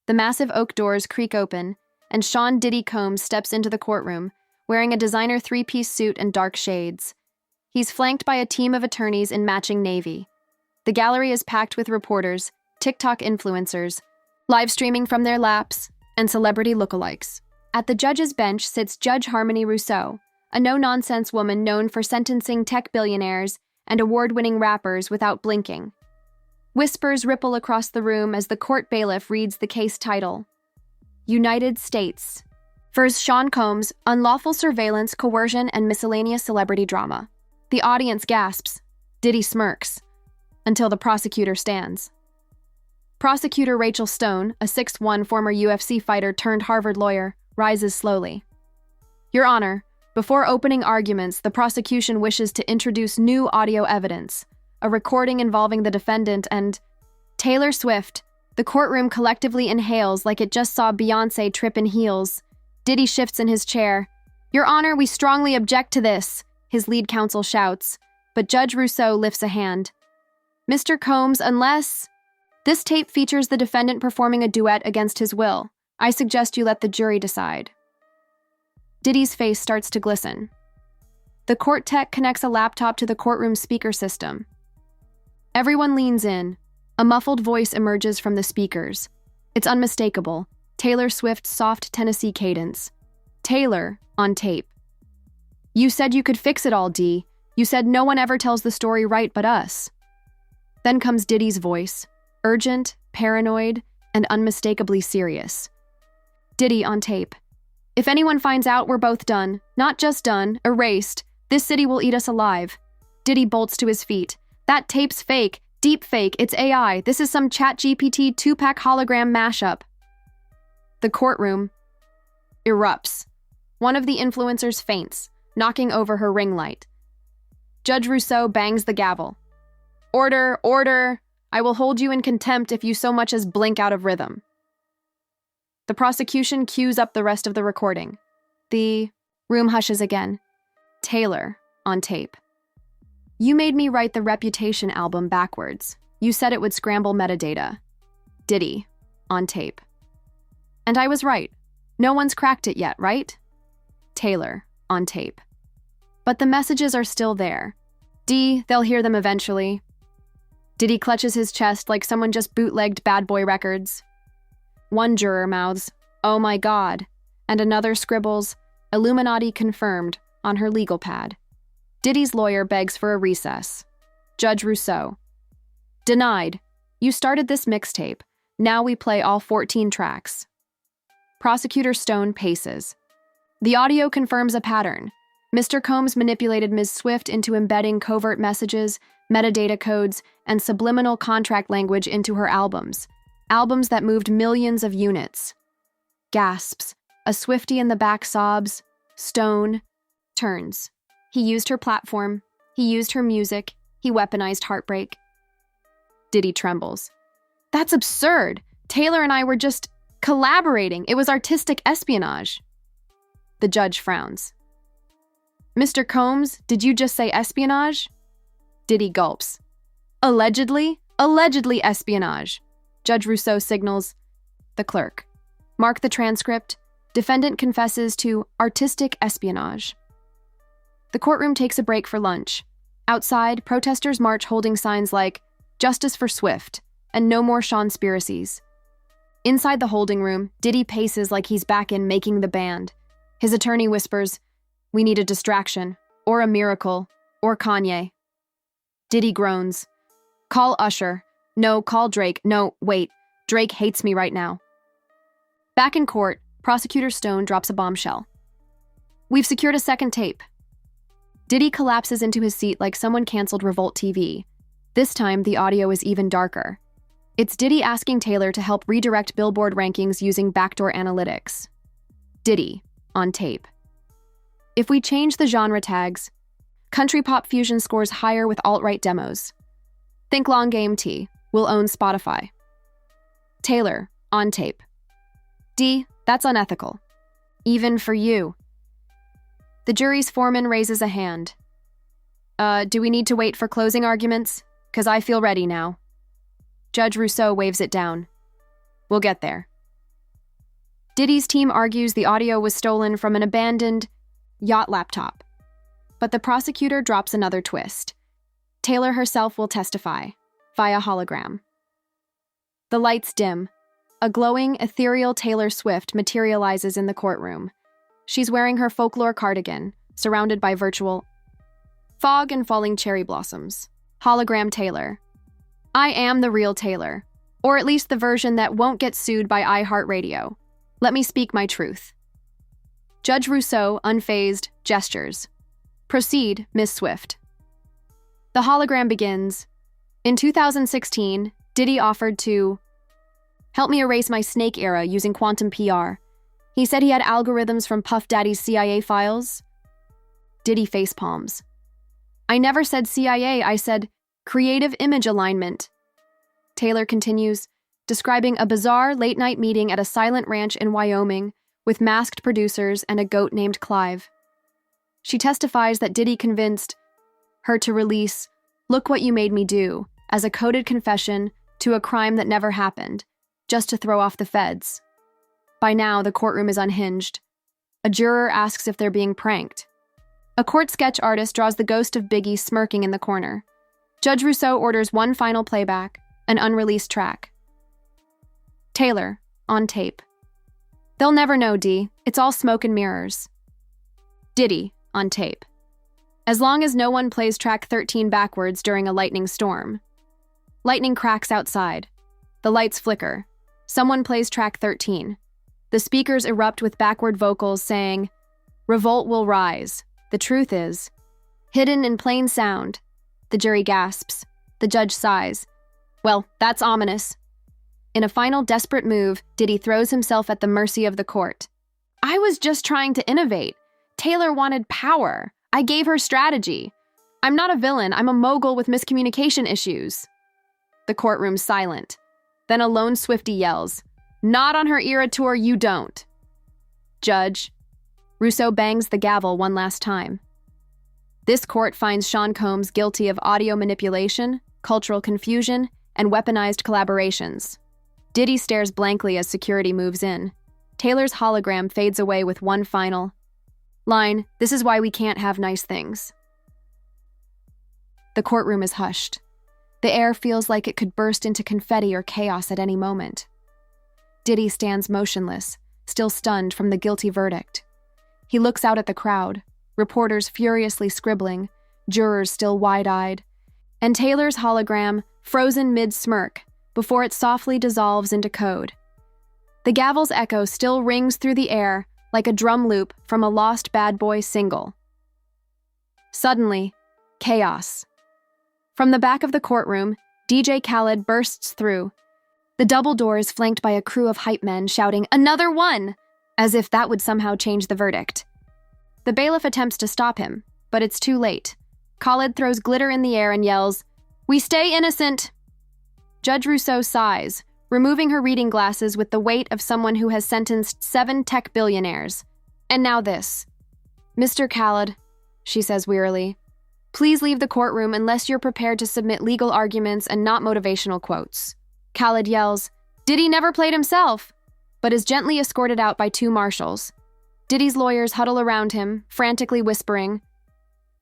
The massive oak doors creak open, and Sean Diddy Combs steps into the courtroom, wearing a designer three-piece suit and dark shades. He's flanked by a team of attorneys in matching navy. The gallery is packed with reporters, TikTok influencers, live streaming from their laps, and celebrity lookalikes. At the judge's bench sits Judge Harmony Rousseau, a no-nonsense woman known for sentencing tech billionaires and award-winning rappers without blinking. Whispers ripple across the room as the court bailiff reads the case title, United States vs. Sean Combs, Unlawful Surveillance, Coercion, and Miscellaneous Celebrity Drama. The audience gasps. Diddy smirks, until the prosecutor stands. Prosecutor Rachel Stone, a 6'1" former UFC fighter turned Harvard lawyer, rises slowly. Your Honor, before opening arguments, the prosecution wishes to introduce new audio evidence, a recording involving the defendant and Taylor Swift. The courtroom collectively inhales like it just saw Beyoncé trip in heels. Diddy shifts in his chair. Your Honor, we strongly object to this, his lead counsel shouts, but Judge Rousseau lifts a hand. Mr. Combs, unless... This tape features the defendant performing a duet against his will. I suggest you let the jury decide. Diddy's face starts to glisten. The court tech connects a laptop to the courtroom speaker system. Everyone leans in. A muffled voice emerges from the speakers. It's unmistakable. Taylor Swift's soft Tennessee cadence. Taylor, on tape. You said you could fix it all, D. You said no one ever tells the story right but us. Then comes Diddy's voice, urgent, paranoid, and unmistakably serious. Diddy on tape. If anyone finds out, we're both done. Not just done, erased. This city will eat us alive. Diddy bolts to his feet. That tape's fake. Deep fake. It's AI. This is some ChatGPT 2-pack hologram mashup. The courtroom erupts. One of the influencers faints, knocking over her ring light. Judge Rousseau bangs the gavel. Order, order. I will hold you in contempt if you so much as blink out of rhythm. The prosecution cues up the rest of the recording. The room hushes again. Taylor, on tape. You made me write the Reputation album backwards. You said it would scramble metadata. Diddy, on tape. And I was right. No one's cracked it yet, right? Taylor, on tape. But the messages are still there. D, they'll hear them eventually. Diddy clutches his chest like someone just bootlegged Bad Boy Records. One juror mouths, "Oh my God," and another scribbles, "Illuminati confirmed," on her legal pad. Diddy's lawyer begs for a recess. Judge Rousseau. Denied. You started this mixtape. Now we play all 14 tracks. Prosecutor Stone paces. The audio confirms a pattern. Mr. Combs manipulated Ms. Swift into embedding covert messages, metadata codes, and subliminal contract language into her albums. Albums that moved millions of units. Gasps. A Swiftie in the back sobs. Stone turns. He used her platform. He used her music. He weaponized heartbreak. Diddy trembles. That's absurd. Taylor and I were just collaborating. It was artistic espionage. The judge frowns. Mr. Combs, did you just say espionage? Diddy gulps. Allegedly? Allegedly espionage. Judge Rousseau signals. The clerk. Mark the transcript. Defendant confesses to artistic espionage. The courtroom takes a break for lunch. Outside, protesters march holding signs like, Justice for Swift, and No More Seanspiracies. Inside the holding room, Diddy paces like he's back in Making the Band. His attorney whispers, we need a distraction, or a miracle, or Kanye. Diddy groans. Call Usher. No, call Drake. No, wait. Drake hates me right now. Back in court, Prosecutor Stone drops a bombshell. We've secured a second tape. Diddy collapses into his seat like someone canceled Revolt TV. This time, the audio is even darker. It's Diddy asking Taylor to help redirect Billboard rankings using backdoor analytics. Diddy, on tape. If we change the genre tags, country pop fusion scores higher with alt-right demos. Think long game T, we'll own Spotify. Taylor, on tape. D, that's unethical. Even for you. The jury's foreman raises a hand. Do we need to wait for closing arguments? 'Cause I feel ready now. Judge Rousseau waves it down. We'll get there. Diddy's team argues the audio was stolen from an abandoned yacht laptop. But the prosecutor drops another twist. Taylor herself will testify, via hologram. The lights dim. A glowing, ethereal Taylor Swift materializes in the courtroom. She's wearing her folklore cardigan, surrounded by virtual fog and falling cherry blossoms. Hologram Taylor. I am the real Taylor, or at least the version that won't get sued by iHeartRadio. Let me speak my truth. Judge Rousseau, unfazed, gestures. Proceed, Miss Swift. The hologram begins. In 2016, Diddy offered to help me erase my Snake era using quantum PR. He said he had algorithms from Puff Daddy's CIA files. Diddy facepalms. I never said CIA, I said creative image alignment. Taylor continues, describing a bizarre late-night meeting at a silent ranch in Wyoming with masked producers and a goat named Clive. She testifies that Diddy convinced her to release "Look What You Made Me Do" as a coded confession to a crime that never happened, just to throw off the feds. By now, the courtroom is unhinged. A juror asks if they're being pranked. A court sketch artist draws the ghost of Biggie smirking in the corner. Judge Rousseau orders one final playback, an unreleased track. Taylor, on tape. They'll never know, D. It's all smoke and mirrors. Diddy, on tape. As long as no one plays track 13 backwards during a lightning storm. Lightning cracks outside. The lights flicker. Someone plays track 13. The speakers erupt with backward vocals saying, "Revolt will rise. The truth is." Hidden in plain sound. The jury gasps. The judge sighs. Well, that's ominous. In a final desperate move, Diddy throws himself at the mercy of the court. I was just trying to innovate. Taylor wanted power. I gave her strategy. I'm not a villain. I'm a mogul with miscommunication issues. The courtroom's silent. Then a lone Swiftie yells, "Not on her era tour, you don't." Judge. Rousseau bangs the gavel one last time. This court finds Sean Combs guilty of audio manipulation, cultural confusion, and weaponized collaborations. Diddy stares blankly as security moves in. Taylor's hologram fades away with one final line, "This is why we can't have nice things." The courtroom is hushed. The air feels like it could burst into confetti or chaos at any moment. Diddy stands motionless, still stunned from the guilty verdict. He looks out at the crowd, reporters furiously scribbling, jurors still wide-eyed, and Taylor's hologram frozen mid-smirk before it softly dissolves into code. The gavel's echo still rings through the air like a drum loop from a lost Bad Boy single. Suddenly, chaos. From the back of the courtroom, DJ Khaled bursts through. The double door is flanked by a crew of hype men shouting, "Another one!" as if that would somehow change the verdict. The bailiff attempts to stop him, but it's too late. Khaled throws glitter in the air and yells, "We stay innocent!" Judge Rousseau sighs, removing her reading glasses with the weight of someone who has sentenced 7 tech billionaires. And now this. "Mr. Khaled," she says wearily, "please leave the courtroom unless you're prepared to submit legal arguments and not motivational quotes." Khaled yells, "Diddy never played himself," but is gently escorted out by 2 marshals. Diddy's lawyers huddle around him, frantically whispering,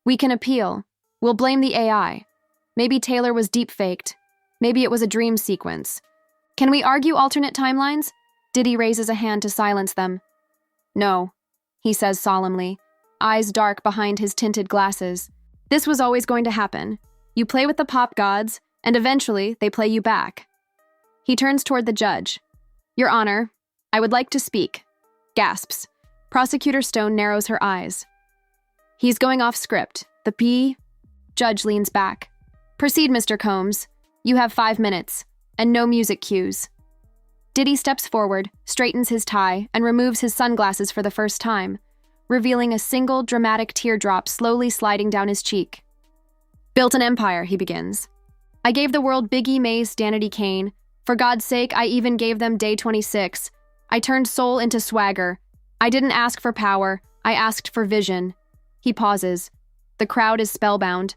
"We can appeal. We'll blame the AI. Maybe Taylor was deep-faked. Maybe it was a dream sequence. Can we argue alternate timelines?" Diddy raises a hand to silence them. "No," he says solemnly, eyes dark behind his tinted glasses. "This was always going to happen. You play with the pop gods, and eventually they play you back." He turns toward the judge. "Your Honor, I would like to speak." Gasps. Prosecutor Stone narrows her eyes. "He's going off script. The P." Judge leans back. "Proceed, Mr. Combs. You have 5 minutes, and no music cues." Diddy steps forward, straightens his tie, and removes his sunglasses for the first time, revealing a single dramatic teardrop slowly sliding down his cheek. "Built an empire," he begins. "I gave the world Biggie, Mace, Danity Kane. For God's sake, I even gave them Day 26. I turned soul into swagger. I didn't ask for power, I asked for vision." He pauses. The crowd is spellbound.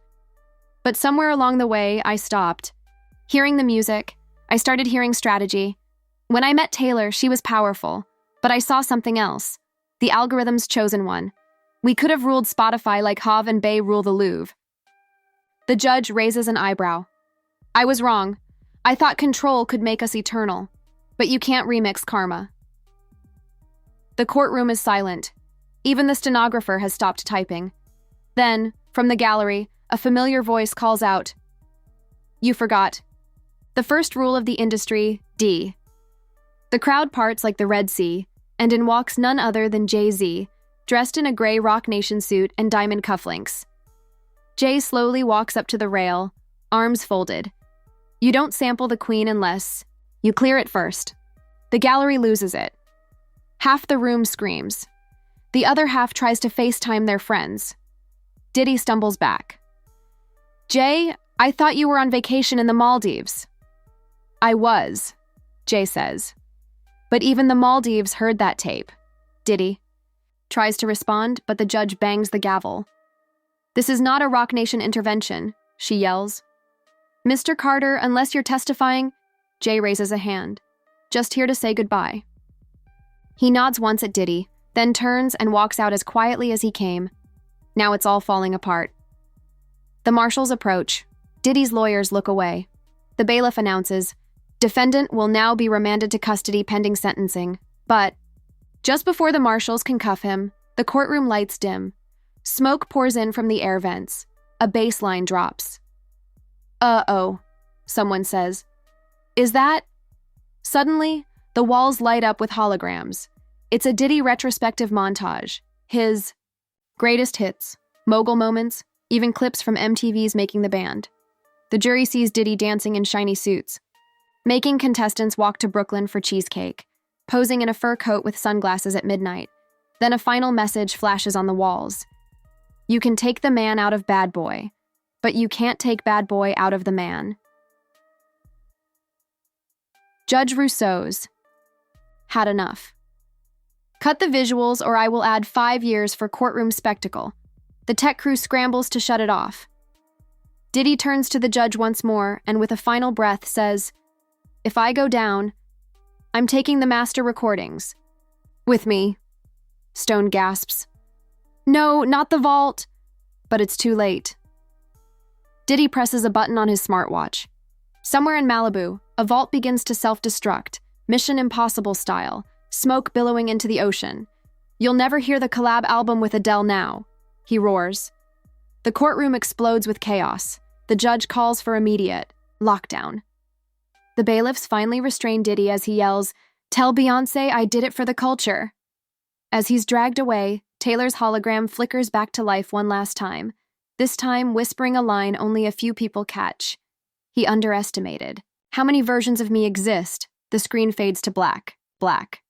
But somewhere along the way, I stopped. Hearing the music, I started hearing strategy. When I met Taylor, she was powerful, but But I saw something else. The algorithm's chosen one. We could have ruled Spotify like Hav and Bay rule the Louvre. The judge raises an eyebrow. I was wrong. I thought control could make us eternal. But you can't remix karma. The courtroom is silent. Even the stenographer has stopped typing. Then, from the gallery, a familiar voice calls out, "You forgot. The first rule of the industry, D." The crowd parts like the Red Sea, and in walks none other than Jay-Z, dressed in a gray Rock Nation suit and diamond cufflinks. Jay slowly walks up to the rail, arms folded. You don't sample the Queen unless you clear it first. The gallery loses it. Half the room screams. The other half tries to FaceTime their friends. Diddy stumbles back. Jay, I thought you were on vacation in the Maldives. I was, Jay says. But even the Maldives heard that tape. Diddy tries to respond, but the judge bangs the gavel. This is not a Rock Nation intervention, she yells. Mr. Carter, unless you're testifying, Jay raises a hand. Just here to say goodbye. He nods once at Diddy, then turns and walks out as quietly as he came. Now it's all falling apart. The marshals approach. Diddy's lawyers look away. The bailiff announces, defendant will now be remanded to custody pending sentencing. But, just before the marshals can cuff him, the courtroom lights dim. Smoke pours in from the air vents. A bass line drops. Uh-oh, someone says. Is that? Suddenly, the walls light up with holograms. It's a Diddy retrospective montage. His greatest hits, mogul moments, even clips from MTV's Making the Band. The jury sees Diddy dancing in shiny suits, making contestants walk to Brooklyn for cheesecake, posing in a fur coat with sunglasses at midnight. Then a final message flashes on the walls. You can take the man out of Bad Boy, but you can't take Bad Boy out of the man. Judge Rousseau's had enough. Cut the visuals or I will add 5 years for courtroom spectacle. The tech crew scrambles to shut it off. Diddy turns to the judge once more and with a final breath says, if I go down, I'm taking the master recordings. With me. Stone gasps. No, not the vault. But it's too late. Diddy presses a button on his smartwatch. Somewhere in Malibu, a vault begins to self-destruct, Mission Impossible style, smoke billowing into the ocean. You'll never hear the collab album with Adele now, he roars. The courtroom explodes with chaos. The judge calls for immediate lockdown. The bailiffs finally restrain Diddy as he yells, "Tell Beyoncé I did it for the culture." As he's dragged away, Taylor's hologram flickers back to life one last time, this time whispering a line only a few people catch. He underestimated. How many versions of me exist? The screen fades to black. Black.